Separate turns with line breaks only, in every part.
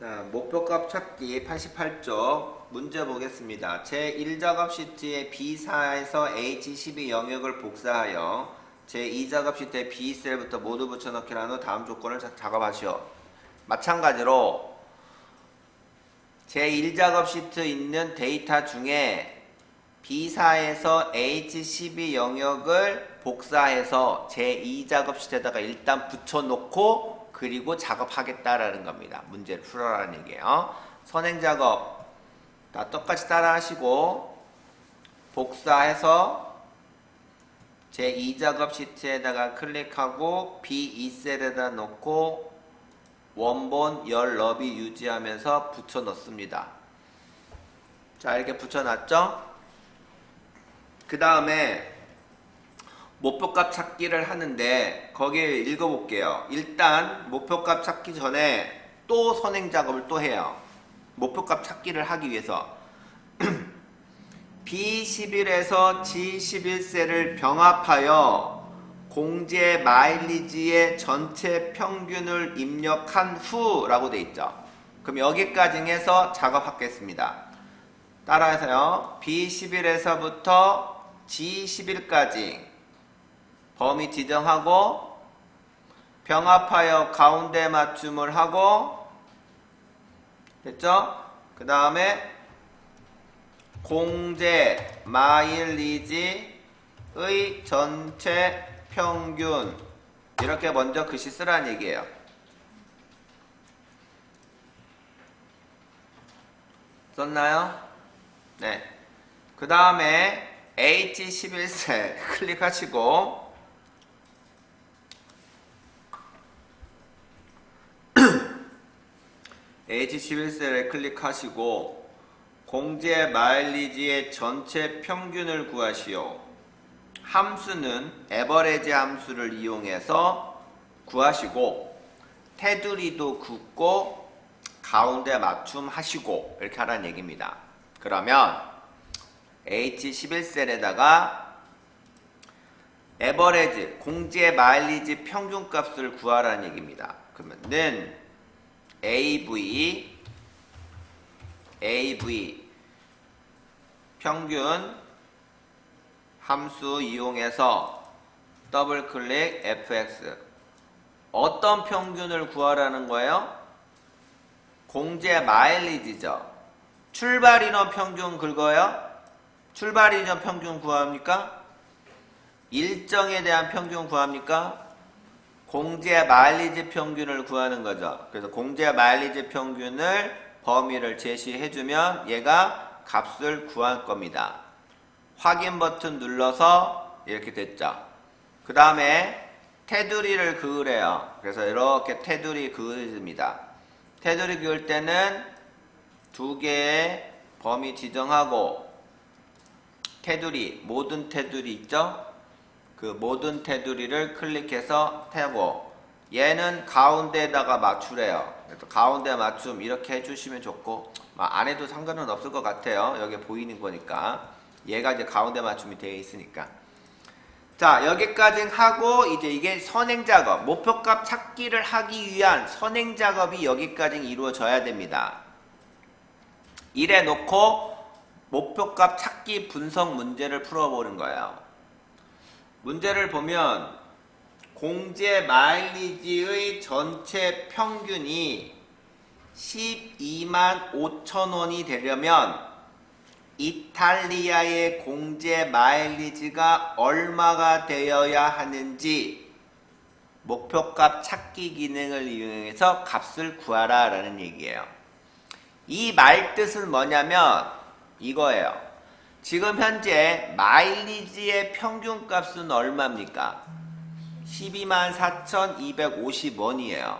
자, 목표값 찾기 88쪽 문제 보겠습니다. 제1작업 시트의 B4에서 H12 영역을 복사하여 제2작업 시트의 B셀부터 모두 붙여넣기라는 후 다음 조건을 작업하시오. 마찬가지로 제1작업 시트 있는 데이터 중에 B4에서 H12 영역을 복사해서 제2작업 시트에다가 일단 붙여놓고 그리고 작업하겠다라는 겁니다. 문제를 풀어라는 얘기예요. 선행작업 다 똑같이 따라 하시고 복사해서 제2작업 시트에다가 클릭하고 B2셀에다 놓고 원본 열 너비 유지하면서 붙여 넣습니다. 자, 이렇게 붙여놨죠? 그 다음에 목표값 찾기를 하는데 거기에 읽어볼게요. 일단 목표값 찾기 전에 또 선행작업을 또 해요. 목표값 찾기를 하기 위해서 B11에서 G11셀을 병합하여 공제 마일리지의 전체 평균을 입력한 후라고 돼 있죠. 그럼 여기까지 해서 작업하겠습니다. 따라해서요. B11에서부터 G11까지 범위 지정하고 병합하여 가운데 맞춤을 하고 됐죠? 그 다음에 공제 마일리지의 전체 평균 이렇게 먼저 글씨 쓰라는 얘기예요. 썼나요? 네. 그 다음에 H11셀 클릭하시고 H11셀에 클릭하시고 공제 마일리지의 전체 평균을 구하시오. 함수는 에버리지 함수를 이용해서 구하시고 테두리도 긋고 가운데 맞춤 하시고 이렇게 하라는 얘기입니다. 그러면 H11셀에다가 에버리지 공제 마일리지 평균값을 구하라는 얘기입니다. 그러면은 AV 평균 함수 이용해서 더블 클릭 fx 어떤 평균을 구하라는 거예요? 공제 마일리지죠. 출발 인원 평균 긁어요? 출발 인원 평균 구합니까? 일정에 대한 평균 구합니까? 공제 마일리지 평균을 구하는 거죠. 그래서 공제 마일리지 평균을 범위를 제시해주면 얘가 값을 구할 겁니다. 확인 버튼 눌러서 이렇게 됐죠. 그 다음에 테두리를 그으래요. 그래서 이렇게 테두리 그으집니다. 테두리 그을 때는 두 개의 범위 지정하고 테두리, 모든 테두리 있죠? 그 모든 테두리를 클릭해서 태고 얘는 가운데에다가 맞추래요. 그래서 가운데 맞춤 이렇게 해주시면 좋고 안 해도 상관은 없을 것 같아요. 여기 보이는 거니까 얘가 이제 가운데 맞춤이 되어 있으니까. 자, 여기까지 하고 이제 이게 선행작업 목표값 찾기를 하기 위한 선행작업이 여기까지 이루어져야 됩니다. 이래 놓고 목표값 찾기 분석 문제를 풀어보는 거예요. 문제를 보면 공제 마일리지의 전체 평균이 12만 5천 원이 되려면 이탈리아의 공제 마일리지가 얼마가 되어야 하는지 목표값 찾기 기능을 이용해서 값을 구하라 라는 얘기예요. 이 말뜻은 뭐냐면 이거예요. 지금 현재 마일리지의 평균값은 얼마입니까? 124,250원이에요.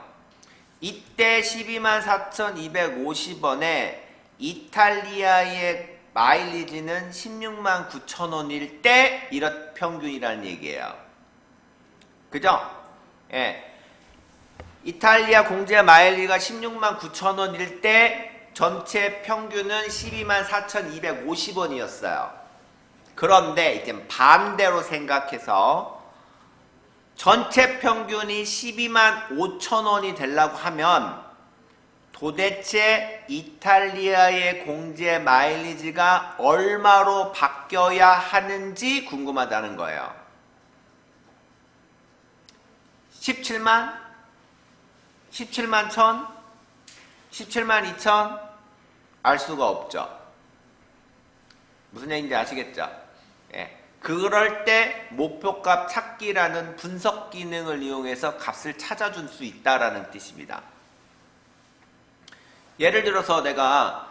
이때 124,250원에 이탈리아의 마일리지는 169,000원일 때 이런 평균이라는 얘기예요. 그죠? 예. 이탈리아 공제 마일리지가 169,000원일 때 전체 평균은 124,250원이었어요. 그런데 이제 반대로 생각해서 전체 평균이 125,000원이 되려고 하면 도대체 이탈리아의 공제 마일리지가 얼마로 바뀌어야 하는지 궁금하다는 거예요. 17만? 17만 1000? 17만 2000? 알 수가 없죠. 무슨 얘기인지 아시겠죠? 예. 그럴 때 목표값 찾기라는 분석 기능을 이용해서 값을 찾아줄 수 있다라는 뜻입니다. 예를 들어서 내가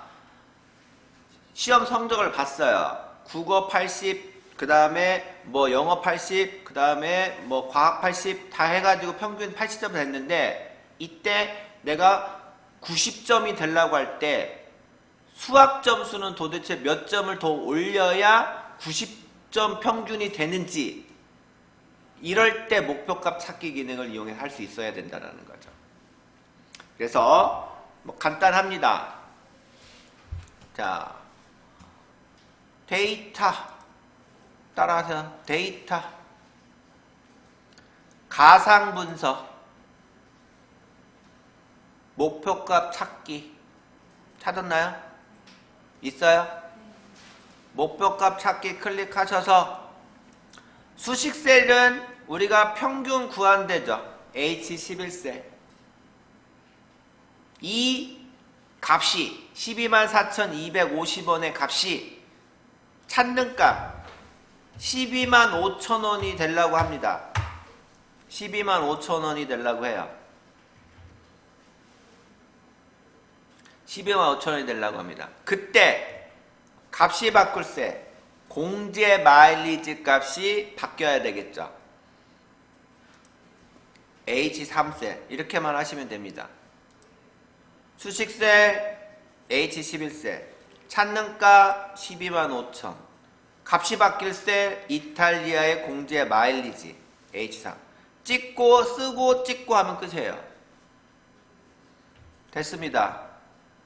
시험 성적을 봤어요. 국어 80, 그 다음에 뭐 영어 80, 그 다음에 뭐 과학 80 다 해가지고 평균 80점 됐는데 이때 내가 90점이 되려고 할 때 수학 점수는 도대체 몇 점을 더 올려야 90점 평균이 되는지 이럴 때 목표값 찾기 기능을 이용해 할 수 있어야 된다는 거죠. 그래서 뭐 간단합니다. 자, 데이터 따라하세요. 데이터 가상 분석 목표값 찾기 찾았나요? 있어요? 목표값 찾기 클릭하셔서 수식셀은 우리가 평균 구한대죠. H11셀 이 값이 124,250원의 값이 찾는 값 125,000원이 되려고 합니다. 125,000원이 되려고 해요. 125,000원이 되려고 합니다. 그때 값이 바꿀세 공제 마일리지 값이 바뀌어야 되겠죠. H3셀 이렇게만 하시면 됩니다. 수식셀 H11셀 찾는 값 125,000 값이 바뀔 셀 이탈리아의 공제 마일리지 H3 찍고 쓰고 찍고 하면 끝이에요. 됐습니다.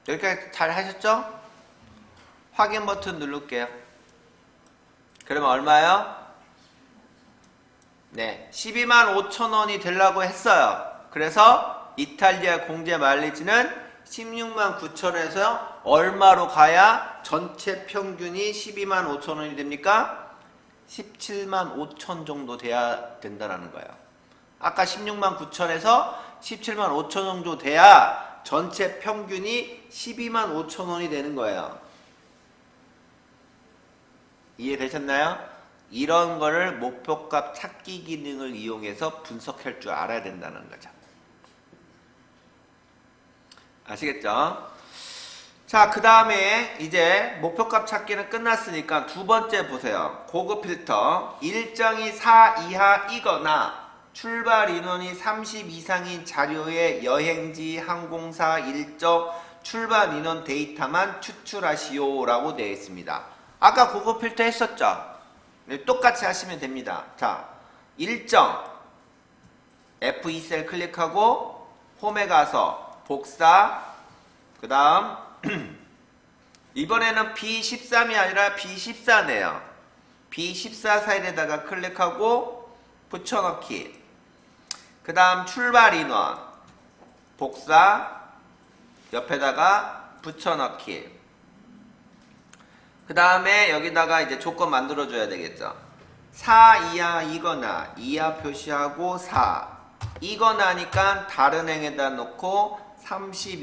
여기까지 잘 하셨죠? 확인 버튼 누를게요. 그러면 얼마요? 네, 125,000원이 되려고 했어요. 그래서 이탈리아 공제 마일리지는 169,000원에서 얼마로 가야 전체 평균이 125,000원이 됩니까? 175,000 정도 돼야 된다는 거예요. 아까 169,000원에서 175,000 정도 돼야 전체 평균이 125,000원이 되는 거예요. 이해되셨나요? 이런 거를 목표값 찾기 기능을 이용해서 분석할 줄 알아야 된다는 거죠. 아시겠죠? 자, 그 다음에 이제 목표값 찾기는 끝났으니까 두 번째 보세요. 고급 필터. 일정이 4 이하이거나 출발 인원이 30 이상인 자료의 여행지, 항공사, 일정, 출발 인원 데이터만 추출하시오 라고 되어 있습니다. 아까 고급 필터 했었죠? 네, 똑같이 하시면 됩니다. 자, 일정 F2셀 클릭하고 홈에 가서 복사 그 다음 이번에는 B13이 아니라 B14네요. B14 사일에다가 클릭하고 붙여넣기 그 다음 출발 인원 복사 옆에다가 붙여넣기 그 다음에 여기다가 이제 조건 만들어줘야 되겠죠. 4 이하이거나 이하 표시하고 4 이거나 하니까 다른 행에다 놓고 30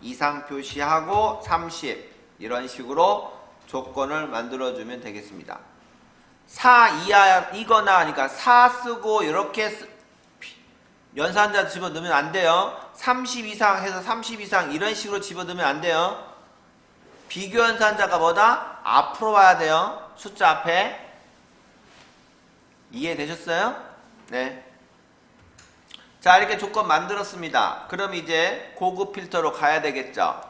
이상 표시하고 30 이런 식으로 조건을 만들어주면 되겠습니다. 4 이하이거나 하니까 4 쓰고 이렇게 연산자 집어넣으면 안 돼요. 30 이상 해서 30 이상 이런 식으로 집어넣으면 안 돼요. 비교 연산자가 뭐다? 앞으로 와야 돼요. 숫자 앞에. 이해되셨어요? 네. 자, 이렇게 조건 만들었습니다. 그럼 이제 고급 필터로 가야 되겠죠.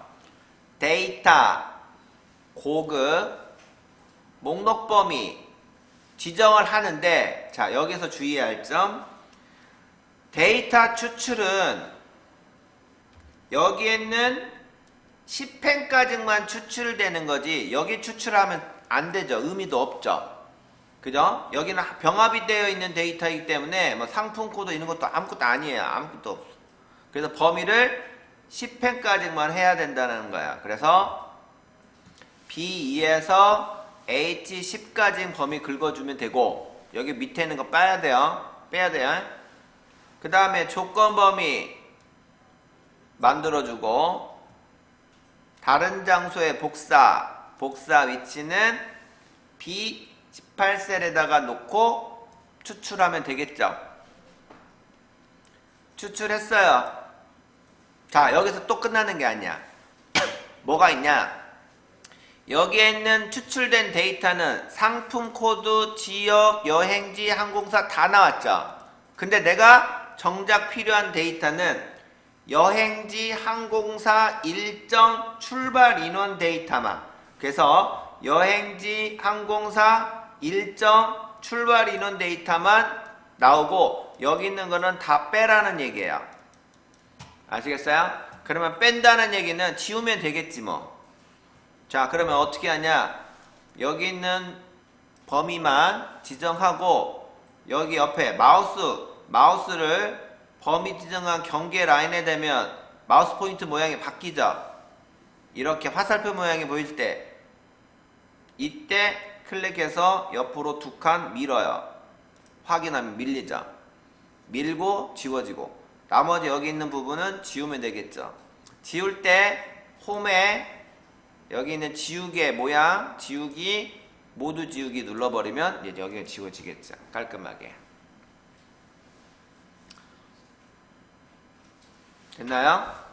데이터, 고급, 목록 범위 지정을 하는데 자, 여기서 주의해야 할 점 데이터 추출은 여기에는 10펜까지만 추출되는 거지 여기 추출하면 안 되죠. 의미도 없죠. 그죠? 여기는 병합이 되어 있는 데이터이기 때문에 뭐 상품 코드 이런 것도 아무것도 아니에요. 아무것도 없어. 그래서 범위를 10펜까지만 해야 된다는 거야. 그래서 B2에서 H10까지 범위 긁어주면 되고, 여기 밑에 있는 거 빼야 돼요. 빼야 돼요. 그 다음에 조건 범위 만들어주고, 다른 장소의 복사 위치는 B18셀에다가 놓고 추출하면 되겠죠. 추출했어요. 자, 여기서 또 끝나는 게 아니야. 뭐가 있냐? 여기에 있는 추출된 데이터는 상품 코드, 지역, 여행지, 항공사 다 나왔죠. 근데 내가 정작 필요한 데이터는 여행지, 항공사, 일정, 출발 인원 데이터만. 그래서 여행지, 항공사, 일정, 출발 인원 데이터만 나오고, 여기 있는 거는 다 빼라는 얘기예요. 아시겠어요? 그러면 뺀다는 얘기는 지우면 되겠지 뭐. 자, 그러면 어떻게 하냐? 여기 있는 범위만 지정하고, 여기 옆에 마우스를 범위 지정한 경계 라인에 대면 마우스 포인트 모양이 바뀌죠? 이렇게 화살표 모양이 보일 때, 이때 클릭해서 옆으로 2칸 밀어요. 확인하면 밀리죠? 밀고 지워지고, 나머지 여기 있는 부분은 지우면 되겠죠? 지울 때 홈에 여기 있는 지우개 모양, 지우기, 모두 지우기 눌러버리면 이제 여기가 지워지겠죠. 깔끔하게. 됐나요?